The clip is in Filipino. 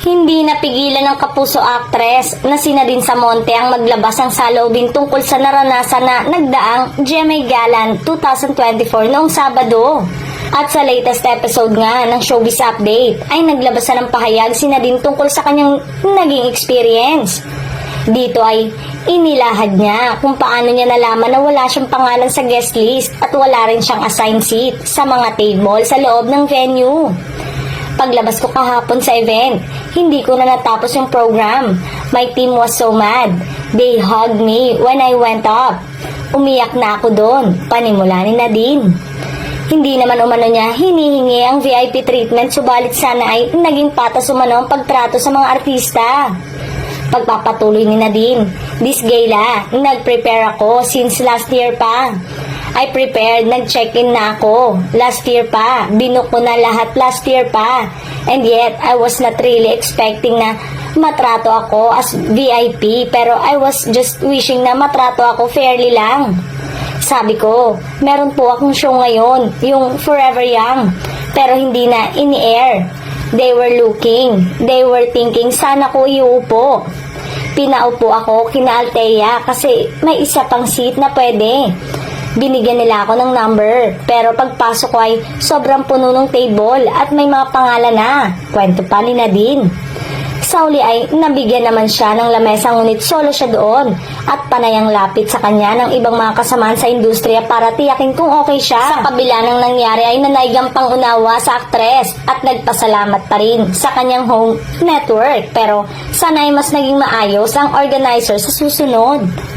Hindi napigilan ng kapuso actress na si Nadine Samonte ang maglabas ng saloobin tungkol sa naranasan na nagdaang GMA Gala 2024 noong Sabado. At sa latest episode nga ng Showbiz Update ay naglabas na ng pahayag si Nadine tungkol sa kanyang naging experience. Dito ay inilahad niya kung paano niya nalaman na wala siyang pangalan sa guest list at wala rin siyang assigned seat sa mga table sa loob ng venue. Paglabas ko kahapon sa event, hindi ko na natapos yung program. My team was so mad. They hugged me when I went up. Umiyak na ako doon, panimula ni Nadine. Hindi naman umano niya hinihingi ang VIP treatment, subalit sana ay naging patas umano ang pagtrato sa mga artista. Pagpapatuloy ni Nadine, this gala, nag-prepare ako since last year pa. I prepared, nag-check-in na ako. Last year pa, binook ko na lahat last year pa. And yet, I was not really expecting na matrato ako as VIP, pero I was just wishing na matrato ako fairly lang. Sabi ko, meron po akong show ngayon, yung Forever Young, pero hindi na ini-air. They were looking, they were thinking, sana ko iupo. Pinaupo ako kina Althea kasi may isa pang seat na pwede. Binigyan nila ako ng number, pero pagpasok ko ay sobrang puno ng table at may mga pangalan na. Kwento pa ni Nadine. Sa uli ay nabigyan naman siya ng lamesa, ngunit solo siya doon at panayang lapit sa kanya ng ibang mga kasamahan sa industriya para tiyakin kung okay siya. Sa kabila ng nangyari ay nanaygang pangunawa sa aktres at nagpasalamat pa rin sa kanyang home network, pero sana ay mas naging maayos ang organizer sa susunod.